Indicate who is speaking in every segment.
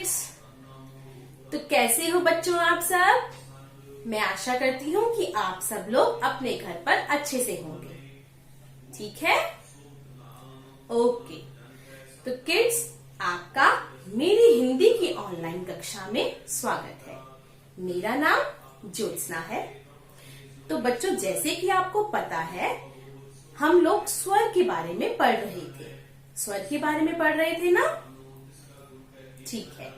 Speaker 1: Kids. तो कैसे हो बच्चों आप सब? मैं आशा करती हूँ कि आप सब लोग अपने घर पर अच्छे से होंगे। ठीक है, ओके। तो किड्स, आपका मेरी हिंदी की ऑनलाइन कक्षा में स्वागत है। मेरा नाम ज्योत्सना है। तो बच्चों, जैसे कि आपको पता है, हम लोग स्वर के बारे में पढ़ रहे थे। स्वर के बारे में पढ़ रहे थे ना? ठीक है।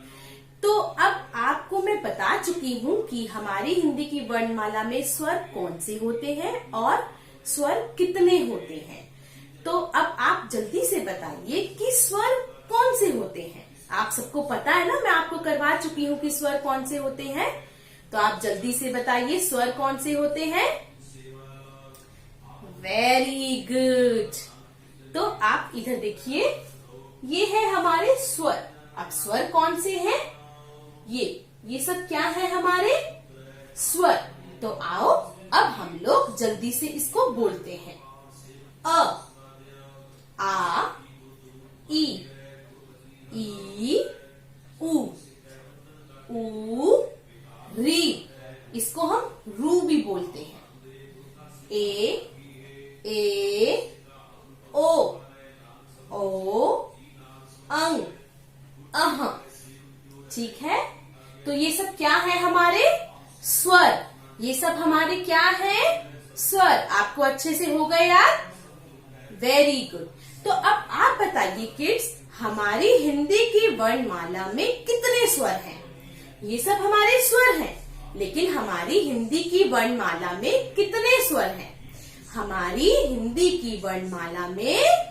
Speaker 1: तो अब आपको मैं बता चुकी हूँ कि हमारी हिंदी की वर्णमाला में स्वर कौन से होते हैं और स्वर कितने होते हैं। तो अब आप जल्दी से बताइए कि स्वर कौन से होते हैं। आप सबको पता है ना, मैं आपको करवा चुकी हूँ कि स्वर कौन से होते हैं। तो आप जल्दी से बताइए स्वर कौन से होते हैं। Very good. तो आप इधर देखिए, ये है हमारे स्वर। अब स्वर कौन से हैं? ये सब क्या है? हमारे स्वर। तो आओ अब हम लोग जल्दी से इसको बोलते हैं। अ, आ, ई, उ, री। इसको हम रू भी बोलते हैं। ए, ओ, अंग, अह। ठीक है। तो ये सब क्या है? हमारे स्वर। ये सब हमारे क्या है? स्वर। आपको अच्छे से हो गए याद? Very good. तो अब आप बताइए किड्स, हमारी हिंदी की वर्णमाला में कितने स्वर हैं? ये सब हमारे स्वर हैं, लेकिन हमारी हिंदी की वर्णमाला में कितने स्वर हैं? हमारी हिंदी की वर्णमाला में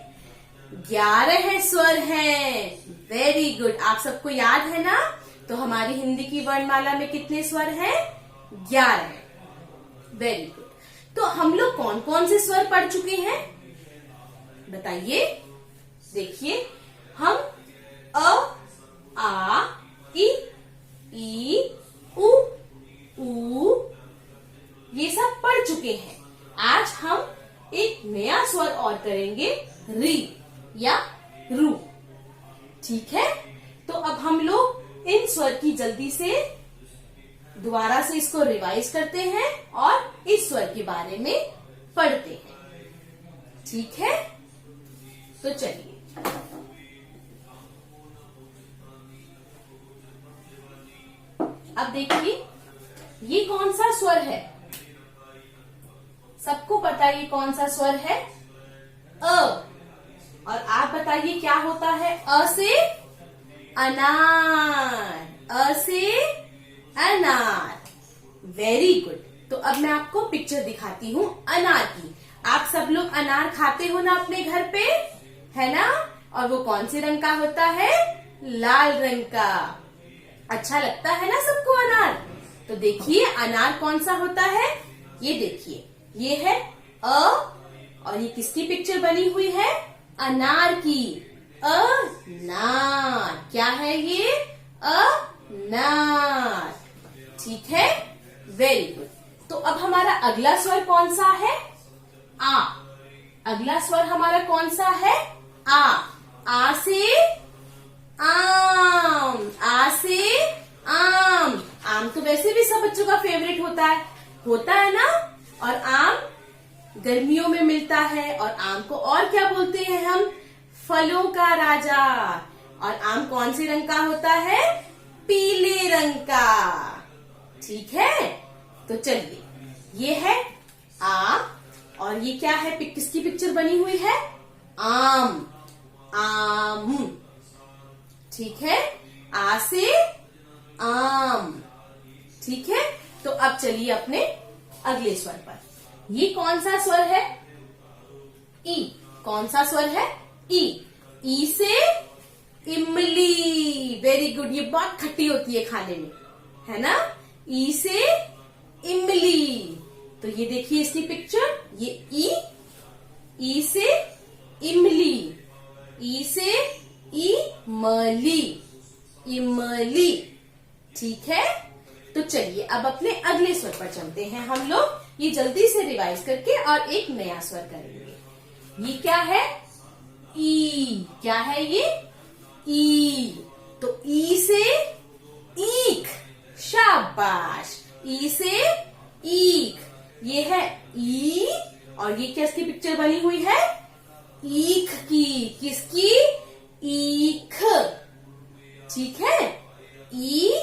Speaker 1: 11 स्वर हैं। Very good. आप सबको याद है ना? तो हमारी हिंदी की वर्णमाला में कितने स्वर हैं? 11। Very good. तो हम लोग कौन कौन से स्वर पढ़ चुके हैं बताइए। देखिए, हम अ, आ, ई, उ ये सब पढ़ चुके हैं। आज हम एक नया स्वर और करेंगे, री या रू। ठीक है। तो अब हम लोग इन स्वर की जल्दी से दोबारा से इसको रिवाइज करते हैं और इस स्वर के बारे में पढ़ते हैं। ठीक है, तो चलिए। अब देखिए, ये कौन सा स्वर है? सबको पता है ये कौन सा स्वर है? अ। और आप बताइए क्या होता है? अ से अनार। अ से अनार। Very good. तो अब मैं आपको पिक्चर दिखाती हूँ अनार की। आप सब लोग अनार खाते हो ना अपने घर पे, है ना? और वो कौन से रंग का होता है? लाल रंग का। अच्छा लगता है ना सबको अनार? तो देखिए अनार कौन सा होता है। ये देखिए, ये है अ, और ये किसकी पिक्चर बनी हुई है? अनार की। अनार। क्या है ये? अनार। ठीक है, वेरी गुड। तो अब हमारा अगला स्वर कौन सा है? आ। अगला स्वर हमारा कौन सा है? आ। आ से आम। आ से आम। आम तो वैसे भी सब बच्चों का फेवरेट होता है ना? और आम गर्मियों में मिलता है। और आम को और क्या बोलते हैं हम? फलों का राजा। और आम कौन से रंग का होता है? पीले रंग का। ठीक है। तो चलिए, ये है आ, और ये क्या है? किसकी पिक्चर बनी हुई है? आम। आम। ठीक है, आ से आम। ठीक है। तो अब चलिए अपने अगले स्वर पर। ये कौन सा स्वर है? ई। कौन सा स्वर है? ई। ई से इमली। Very good. ये बहुत खट्टी होती है खाने में, है ना? ई से इमली। तो ये देखिए इसकी पिक्चर। ये ई से इमली। ई से इमली। इमली। ठीक है। तो चलिए अब अपने अगले स्वर पर चलते हैं हम लोग। ये जल्दी से रिवाइज करके और एक नया स्वर करेंगे। ये क्या है? ई। क्या है ये? ई। तो ई से ईख, शाबाश। ई से ईख, ये है ई, और ये क्या इसकी पिक्चर बनी हुई है? ईख की। किसकी? ईख। ठीक है, ई,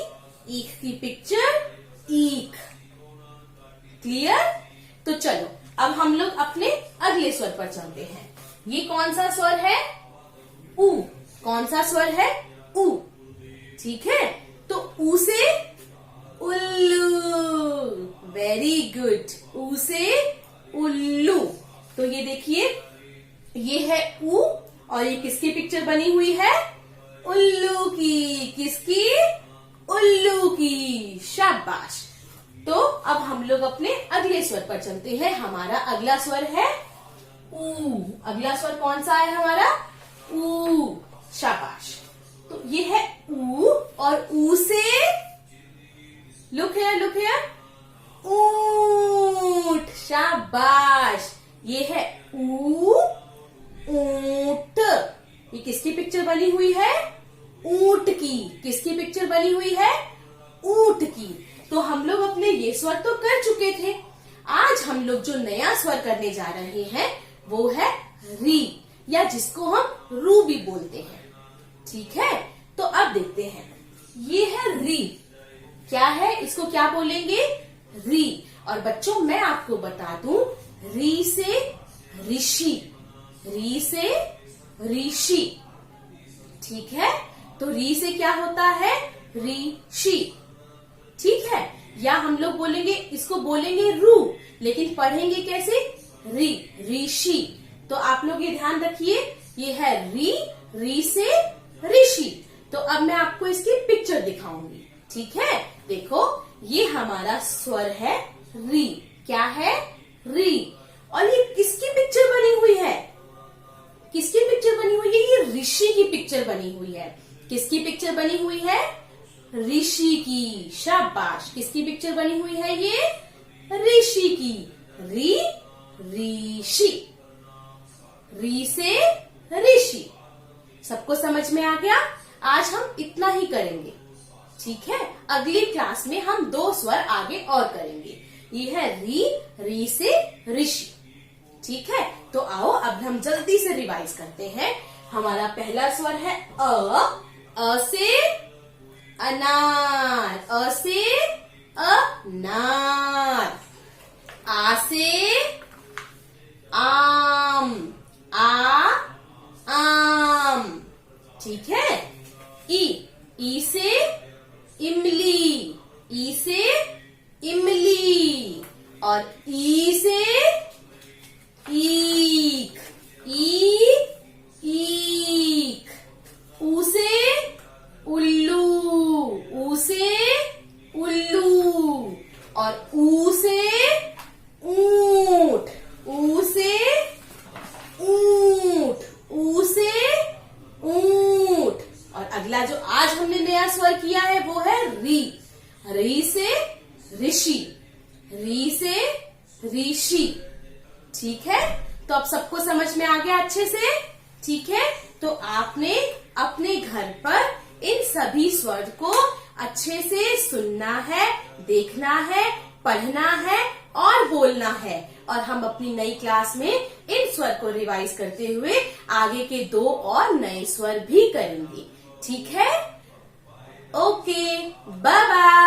Speaker 1: ईख की पिक्चर ईख। क्लियर? तो चलो अब हम लोग अपने अगले स्वर पर चलते हैं। ये कौन सा स्वर है? ऊ। कौन सा स्वर है? ऊ। ठीक है, तो ऊ से उल्लू। Very good. ऊ से उल्लू। तो ये देखिए, ये है ऊ, और ये किसकी पिक्चर बनी हुई है? उल्लू की। किसकी? उल्लू की। शाबाश। तो अब हम लोग अपने अगले स्वर पर चलते हैं। हमारा अगला स्वर है ऊ। अगला स्वर कौन सा है हमारा? ऊ। शाबाश। तो ये है ऊ, और ऊ से लुक हियर, ऊंट। शाबाश। ये है ऊ, ऊंट। ये किसकी पिक्चर बनी हुई है? ऊंट की। किसकी पिक्चर बनी हुई है? ऊंट की। तो हम लोग अपने ये स्वर तो कर चुके थे। आज हम लोग जो नया स्वर करने जा रहे हैं वो है री, या जिसको हम रू भी बोलते हैं। ठीक है, तो अब देखते हैं। ये है री। क्या है? इसको क्या बोलेंगे? री। और बच्चों मैं आपको बता दूं, री से ऋषि, री से ऋषि। ठीक है, तो री से क्या होता है? ऋषि। ठीक है, या हम लोग बोलेंगे, इसको बोलेंगे रू, लेकिन पढ़ेंगे कैसे? री, ऋषि। तो आप लोग ये ध्यान रखिए, ये है री, री से ऋषि। तो अब मैं आपको इसकी पिक्चर दिखाऊंगी। ठीक है, देखो ये हमारा स्वर है री। क्या है? री। और ये किसकी पिक्चर बनी हुई है? किसकी पिक्चर बनी हुई है? ये ऋषि की पिक्चर बनी हुई है। किसकी पिक्चर बनी हुई है? ऋषि की। शाबाश। किसकी पिक्चर बनी हुई है? ये ऋषि की। री, ऋषि। री से ऋषि। सबको समझ में आ गया? आज हम इतना ही करेंगे। ठीक है, अगली क्लास में हम 2 स्वर आगे और करेंगे। ये है री, री से ऋषि। ठीक है, तो आओ अब हम जल्दी से रिवाइज करते हैं। हमारा पहला स्वर है अ से अनार, अ से अनार। आ से आम, आम। ठीक है, ई से इमली, ई से इमली। और ई से ईख, ईख। ऊ से उल्लू, ऊ से उल्लू। और ऊ से ऊंट, ऊ से ऊंट, ऊ से ऊंट। और अगला जो आज हमने नया स्वर किया है वो है री, री से ऋषि, री से ऋषि। ठीक है, तो अब सबको समझ में आ गया अच्छे से? ठीक है, तो आपने अपने घर पर इन सभी स्वर को अच्छे से सुनना है, देखना है, पढ़ना है और बोलना है। और हम अपनी नई क्लास में इन स्वर को रिवाइज करते हुए आगे के 2 और नए स्वर भी करेंगे। ठीक है? Okay, bye bye.